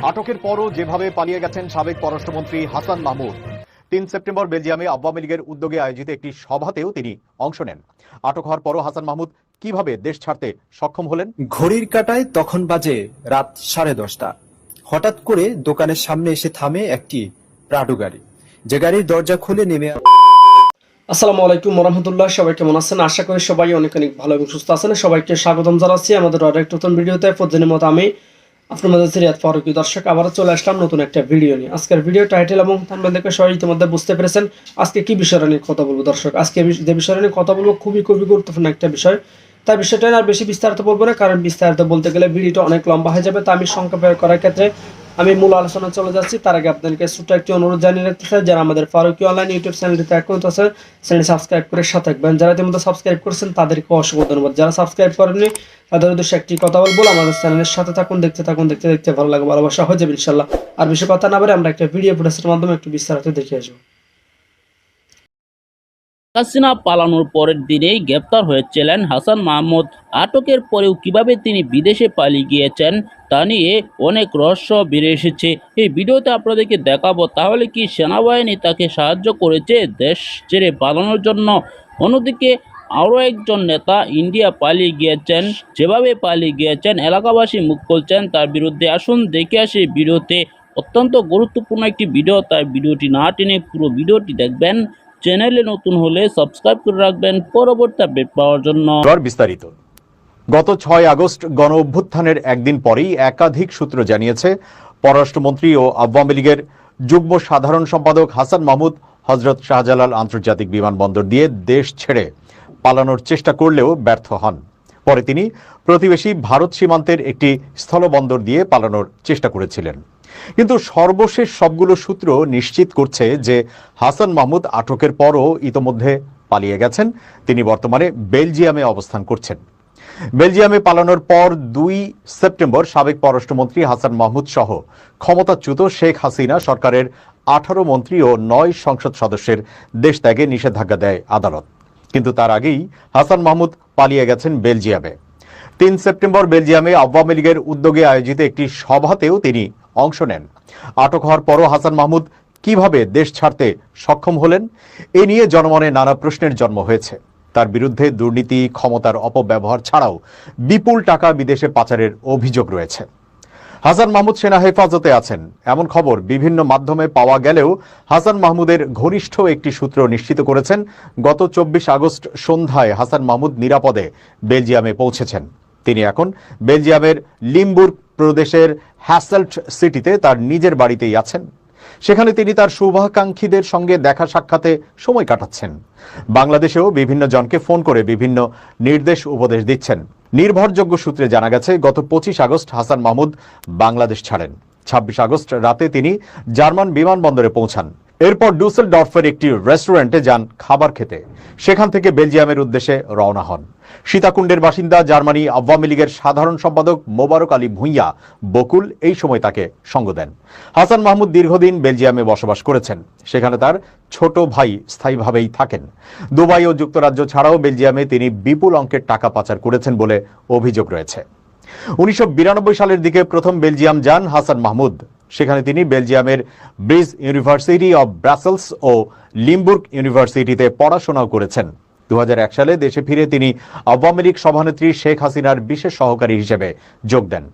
আটকের পরও যেভাবে পালিয়ে গেছেন সাবেক পররাষ্ট্রমন্ত্রী হাসান মাহমুদ। ৩ সেপ্টেম্বর বেলজিয়ামে আওয়ামী লীগের উদ্যোগে আয়োজিত একটি সভাতেও তিনি অংশ নেন। আটক হওয়ার পরও হাসান মাহমুদ কিভাবে দেশ ছাড়তে সক্ষম হলেন? ঘড়ির কাঁটায় তখন বাজে রাত 10:30। হঠাৎ করে দোকানের সামনে এসে থামে একটি প্রাডো গাড়ি, যে গাড়ির দরজা খুলে নেমে। আসসালামু আলাইকুম রহমতুল্লাহ। সবাই কেমন আছেন? আশা করি সবাই অনেক অনেক ভালো এবং সুস্থ আছেন। সবাইকে স্বাগতম জানাচ্ছি আমাদের আরেকটি নতুন ভিডিওতে। প্রতিদিনের মতো আমি আপনার মধ্যে সিরিয়াত ফারুকী দর্শক আবারও চলে আসলাম নতুন একটা ভিডিও নিয়ে। আজকের ভিডিও টাইটেল এবং থাম্বনেল দেখে সবাই ইতিমধ্যে বুঝতে পেরেছেন আজকে কি বিষয় নিয়ে কথা বলবো। দর্শক, আজকে যে বিষয় নিয়ে কথা বলবো খুবই গুরুত্বপূর্ণ একটা বিষয়। তাই বিষয়টা আর বেশি বিস্তারিত বলবো না, কারণ বিস্তারিত বলতে গেলে ভিডিওটা অনেক লম্বা হয়ে যাবে। তা আমি সংক্ষেপে করার ক্ষেত্রে আমি মূল আলোচনা চলে যাচ্ছি। তার আগে আপনাদেরকে ছোট্ট একটি অনুরোধ জানিয়ে রাখতে চাই, যারা আমাদের ফারুকী অনলাইন ইউটিউব চ্যানেলটিতে অ্যাকাউন্ট আছে চ্যানেল সাবস্ক্রাইব করে সাথে থাকবেন। যারা ইতিমধ্যে সাবস্ক্রাইব করেছেন তাদেরকে অসংখ্য ধন্যবাদ। যারা সাবস্ক্রাইব করেননি তাদের উদ্দেশ্যে একটি কথা বলবো, আমাদের চ্যানেলের সাথে থাকুন, দেখতে ভালো লাগে, ভালোবাসা হয়ে যাবে ইনশাল্লাহ। আর বেশি কথা না বলে আমরা একটা ভিডিও ফুটেজের মাধ্যমে একটু বিস্তারিত দেখে আসবো। হাসিনা পালানোর পরের দিনেই গ্রেপ্তার হয়েছিলেন হাসান মাহমুদ। আটকের পরেও কিভাবে তিনি বিদেশে পালিয়ে গিয়েছেন তা নিয়ে অনেক রহস্য বেরিয়ে এসেছে। এই ভিডিওতে আপনাদেরকে দেখাবো তাহলে কি সেনাবাহিনী তাকে সাহায্য করেছে দেশ ছেড়ে পালানোর জন্য। অন্যদিকে আরও একজন নেতা ইন্ডিয়া পালিয়ে গিয়েছেন। যেভাবে পালিয়ে গিয়েছেন এলাকাবাসী মুখ খুলছেন তার বিরুদ্ধে। আসুন দেখে আসি ভিডিওতে। অত্যন্ত গুরুত্বপূর্ণ একটি ভিডিও, তাই ভিডিওটি না টেনে পুরো ভিডিওটি দেখবেন। চ্যানেলে নতুন হলে সাবস্ক্রাইব করে রাখবেন পরবর্তী আপডেট পাওয়ার জন্য। বিস্তারিত। গত 6 আগস্ট গণ অভ্যুত্থানের একদিন পরেই একাধিক সূত্র জানিয়েছে পররাষ্ট্রমন্ত্রী ও আওয়ামী লীগের যুগ্ম সাধারণ সম্পাদক হাসান মাহমুদ হযরত শাহজালাল আন্তর্জাতিক বিমানবন্দর দিয়ে দেশ ছেড়ে পালানোর চেষ্টা করলেও ব্যর্থ হন। পরে তিনি প্রতিবেশী ভারত সীমান্তের একটি স্থলবন্দর দিয়ে পালানোর চেষ্টা করেছিলেন। কিন্তু সর্বশেষ সবগুলো সূত্র নিশ্চিত করছে যে হাসান মাহমুদ আটকের পরও ইতোমধ্যে পালিয়ে গেছেন। তিনি বর্তমানে বেলজিয়ামে অবস্থান করছেন। বেলজিয়ামে পালানোর পর 2 সেপ্টেম্বর সাবেক পররাষ্ট্রমন্ত্রী হাসান মাহমুদ সহ ক্ষমতাচ্যুত শেখ হাসিনা সরকারের 18 মন্ত্রী ও 9 সংসদ সদস্যের দেশ ত্যাগে নিষেধাজ্ঞা দেয় আদালত। কিন্তু তার আগেই হাসান মাহমুদ পালিয়ে গেছেন বেলজিয়ামে। 3 সেপ্টেম্বর বেলজিয়ামে আওয়ামী লীগের উদ্যোগে আয়োজিত একটি সভাতেও তিনি অংশ নেন। আটক হওয়ার পরও হাসান মাহমুদ কিভাবে দেশ ছাড়তে সক্ষম হলেন, এ নিয়ে জনমনে নানা প্রশ্নের জন্ম হয়েছে। তার বিরুদ্ধে দুর্নীতি, ক্ষমতার অপব্যবহার ছাড়াও বিপুল টাকা বিদেশে পাচারের অভিযোগ রয়েছে। হাসান মাহমুদ সেনা হেফাজতে আছেন এমন খবর বিভিন্ন মাধ্যমে পাওয়া গেলেও হাসান মাহমুদের ঘনিষ্ঠ একটি সূত্র নিশ্চিত করেছেন গত 24 আগস্ট সন্ধ্যায় হাসান মাহমুদ নিরাপদে বেলজিয়ামে পৌঁছেছেন। তিনি এখন বেলজিয়ামের লিমবুর্গ প্রদেশের হ্যাসেল্ট সিটিতে তার নিজের বাড়িতেই আছেন। সেখানে তিনি তার শুভাকাঙ্ক্ষীদের সঙ্গে দেখা সাক্ষাতে সময় কাটাচ্ছেন। বাংলাদেশেও বিভিন্ন জনকে ফোন করে বিভিন্ন নির্দেশ উপদেশ দিচ্ছেন। নির্ভরযোগ্য সূত্রে জানা গেছে গত 25 আগস্ট হাসান মাহমুদ বাংলাদেশ ছাড়েন। 26 আগস্ট রাতে তিনি জার্মান বিমানবন্দরে পৌঁছান। এরপর ডুসেলডর্ফের একটি রেস্টুরেন্টে যান খাবার খেতে। সেখান থেকে বেলজিয়ামের উদ্দেশ্যে রওনা হন। সীতাকুণ্ডের বাসিন্দা জার্মানি আওয়ামী লীগের সাধারণ সম্পাদক মোবারক আলী ভূঁইয়া বকুল এই সময় তাকে সঙ্গ দেন। হাসান মাহমুদ দীর্ঘদিন বেলজিয়ামে বসবাস করেছেন। সেখানে তার ছোট ভাই স্থায়ীভাবেই থাকেন। দুবাই ও যুক্তরাজ্য ছাড়াও বেলজিয়ামে তিনি বিপুল অঙ্কের টাকা পাচার করেছেন বলে অভিযোগ রয়েছে। 1992 সালের দিকে প্রথম বেলজিয়াম যান হাসান মাহমুদ। সেখানে তিনি বেলজিয়ামের ব্রিজ ইউনিভার্সিটি অব ব্রাসেলস ও লিমবুর্গ ইউনিভার্সিটিতে পড়াশোনাও করেছেন। 2001 সালে দেশে ফিরে তিনি আওয়ামী লীগ সভানেত্রী শেখ হাসিনার বিশেষ সহকারী হিসেবে যোগ দেন।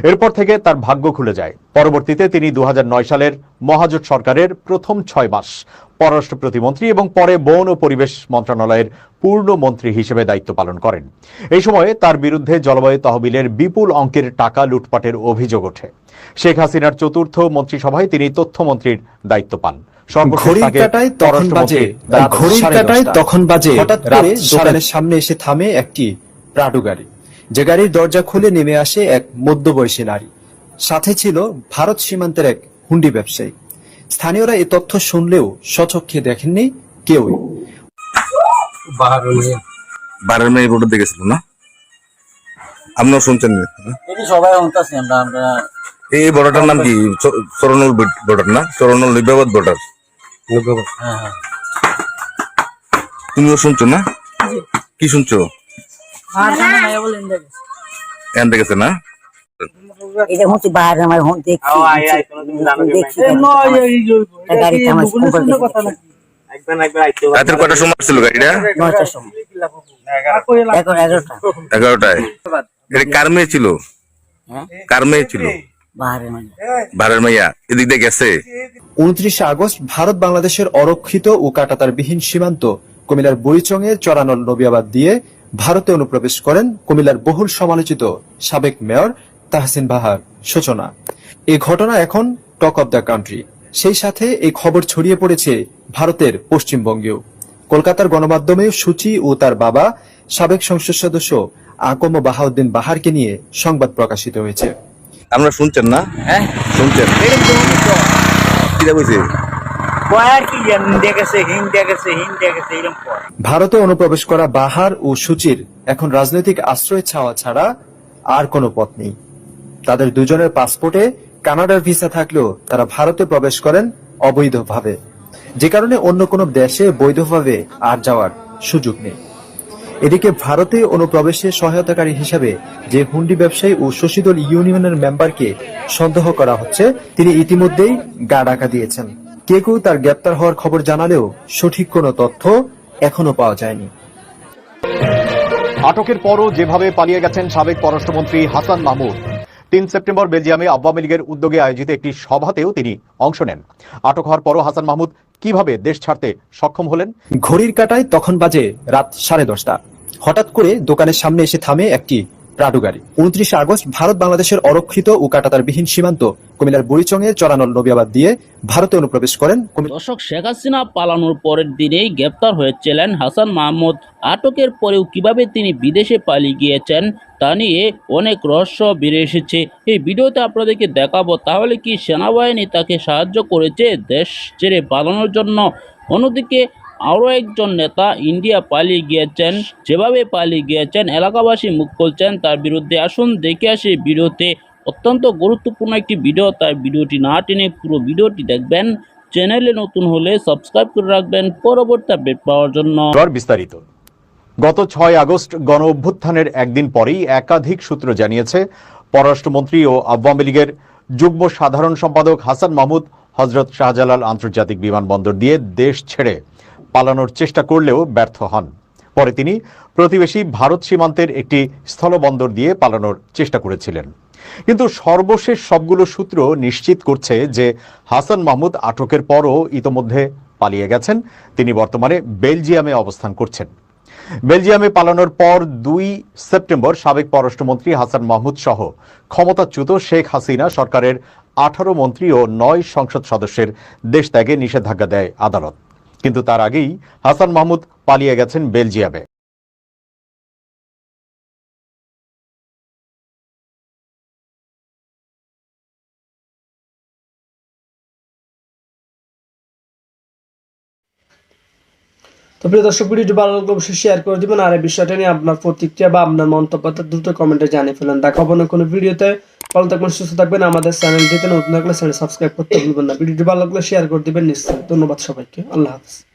এরপর থেকে তার ভাগ্য খুলে যায়। পরবর্তীতে তিনি 2009 সালের মহাজোট সরকারের প্রথম 6 মাস পররাষ্ট্র প্রতিমন্ত্রী এবং পরে বন ও পরিবেশ মন্ত্রণালয়ের পূর্ণ মন্ত্রী হিসেবে দায়িত্ব পালন করেন। এই সময়ে তার বিরুদ্ধে জলবায়ু তহবিলের বিপুল অঙ্কের টাকা লুটপাটের অভিযোগ ওঠে। শেখ হাসিনার চতুর্থ মন্ত্রিসভায় তিনি তথ্যমন্ত্রীর দায়িত্ব পান। ঘড়ির কাঁটায় তখন বাজে হঠাৎ করে দোকানের সামনে এসে থামে একটি প্রাডো গাড়ি, যে গাড়ির দরজা খুলে নেমে আসে এক মধ্যবয়সী নারী। সাথে ছিল ভারত সীমান্তের এক হুন্ডি ব্যবসায়ী। স্থানীয়রা এই তথ্য শুনলেও স্বচক্ষে দেখেননি কেউই। বারের মেয়ে রোডে দেখেছিল না, আপনারা শুনছেন? সবাই শুনতেছি আমরা। এই বর্ডারটার নাম কি? চরনুল বর্ডার না? চরনুল নিবাবাদ বর্ডার। হ্যাঁ, তুমিও শুনছো না? কি শুনছো? এখান থেকে না এটা হচ্ছে বাইরে আমার হন দেখছি গাড়ি রাতের কটার সময় ছিল গাড়িটা? 9টার সময় 11টায়। এটা কার মেয়ে ছিল? হ্যাঁ? কার মেয়ে ছিল? বাইরে মানে ভাড়ার মাইয়া এদিক দিয়ে গেছে। 29 আগস্ট ভারত বাংলাদেশের অরক্ষিত ও কাঁটাতারবিহীন সীমান্ত কুমিল্লার বুড়িচংয়ে চরানল নবিয়াবাদ দিয়ে ভারতে অনুপ্রবেশ করেন কুমিল্লার বহুল সমালোচিত সাবেক মেয়র তাহসিন বাহার সূচনা। এই ঘটনা এখন টক অব দ্য কান্ট্রি। সেই সাথে এই খবর ছড়িয়ে পড়েছে ভারতের পশ্চিমবঙ্গেও। কলকাতার গণমাধ্যমেও সূচি ও তার বাবা সাবেক সংসদ সদস্য আকম বাহাউদ্দিন বাহারকে নিয়ে সংবাদ প্রকাশিত হয়েছে। আপনারা শুনছেন না? হ্যাঁ শুনছেন কি কইছে? কয়ার কি দেখেছে হিন্দি এরকম কয়। ভারতে অনুপ্রবেশ করা বাহার ও সূচির এখন রাজনৈতিক আশ্রয় চাওয়া ছাড়া আর কোনো পথ নেই। তাদের দুজনের পাসপোর্টে কানাডার ভিসা থাকলেও তারা ভারতে প্রবেশ করেন অবৈধভাবে, যে কারণে অন্য কোনো দেশে বৈধভাবে আর যাওয়ার সুযোগ নেই। এদিকে ভারতে অনুপ্রবেশে সহায়তাকারী হিসেবে যে হুন্ডি ব্যবসায়ী ও শশীদল ইউনিয়নের মেম্বারকে সন্দেহ করা হচ্ছে, তিনি ইতিমধ্যেই গা ঢাকা দিয়েছেন। কেউ কেউ তার গ্রেপ্তার হওয়ার খবর জানালেও সঠিক কোনো তথ্য এখনো পাওয়া যায়নি। আটকের পরও যেভাবে পালিয়ে গেছেন সাবেক পররাষ্ট্রমন্ত্রী হাসান মাহমুদ, 3 সেপ্টেম্বর বেলজিয়ামে আওয়ামী লীগের উদ্যোগে আয়োজিত একটি সভাতেও তিনি অংশ নেন। আটক হওয়ার পরও হাসান মাহমুদ কিভাবে দেশ ছাড়তে সক্ষম হলেন? ঘড়ির কাঁটায় তখন বাজে রাত 10:30। হঠাৎ করে দোকানের সামনে এসে থামে একটি প্রাডো গাড়ি। 29 আগস্ট ভারত বাংলাদেশের অরক্ষিত ও কাঁটাতারবিহীন সীমান্ত কুমিল্লার বুড়িচংয়ে চরানল নবিয়াবাদ দিয়ে ভারতে অনুপ্রবেশ করেন। দর্শক, শেখ হাসিনা পালানোর পরের দিনেই গ্রেপ্তার হয়েছিলেন হাসান মাহমুদ। আটকের পরেও কিভাবে তিনি বিদেশে পালিয়ে গিয়েছেন তা নিয়ে অনেক রহস্য বেরিয়ে এসেছে। এই ভিডিওতে আপনাদেরকে দেখাবো। তাহলে কি সেনাবাহিনী তাকে সাহায্য করেছে দেশ ছেড়ে পালানোর জন্য? অন্যদিকে আরও একজন নেতা ইন্ডিয়া পালিয়ে গিয়েছেন। যেভাবে পালিয়ে গিয়েছেন এলাকাবাসী মুখ খুলছেন তার বিরুদ্ধে। আসুন দেখে আসি ভিডিওতে। অত্যন্ত গুরুত্বপূর্ণ একটি ভিডিও, তাই ভিডিওটি না টেনে পুরো ভিডিওটি দেখবেন। চ্যানেলে নতুন হলে সাবস্ক্রাইব করে রাখবেন পরবর্তী আপডেট পাওয়ার জন্য। বিস্তারিত। গত 6 আগস্ট গণ অভ্যুত্থানের একদিন পরেই একাধিক সূত্র জানিয়েছে পররাষ্ট্রমন্ত্রী ও আওয়ামী লীগের যুগ্ম সাধারণ সম্পাদক হাসান মাহমুদ হযরত শাহজালাল আন্তর্জাতিক বিমানবন্দর দিয়ে দেশ ছেড়ে পালানোর চেষ্টা করলেও ব্যর্থ হন। পরে তিনি প্রতিবেশী ভারত সীমান্তের একটি স্থলবন্দর দিয়ে পালানোর চেষ্টা করেছিলেন। কিন্তু সর্বশেষ সবগুলো সূত্র নিশ্চিত করছে যে হাসান মাহমুদ আটকের পরও ইতোমধ্যে পালিয়ে গেছেন। তিনি বর্তমানে বেলজিয়ামে অবস্থান করছেন। বেলজিয়ামে পালানোর পর 2 সেপ্টেম্বর সাবেক পররাষ্ট্রমন্ত্রী হাসান মাহমুদ সহ ক্ষমতাচ্যুত শেখ হাসিনা সরকারের 18 মন্ত্রী ও 9 সংসদ সদস্যের দেশ ত্যাগে নিষেধাজ্ঞা দেয় আদালত। কিন্তু তার আগেই হাসান মাহমুদ পালিয়ে গেছেন বেলজিয়ামে। তো প্রিয় দর্শক, ভিডিওটি ভালো লাগলে অবশ্যই শেয়ার করে দিবেন। আর এই বিষয়টা নিয়ে আপনার প্রতিক্রিয়া বা আপনার মন্তব্যটা দ্রুত কমেন্টে জানিয়ে ফেলেন। দেখা হবে না কোনো ভিডিওতে। ভালো থাকবেন, সুস্থ থাকবেন। আমাদের চ্যানেলটিতে নতুন থাকলে চ্যানেল সাবস্ক্রাইব করতে ভুলবেন না। ভিডিওটি ভালো লাগলে শেয়ার করে দিবেন নিশ্চয়ই। ধন্যবাদ সবাইকে। আল্লাহ হাফেজ।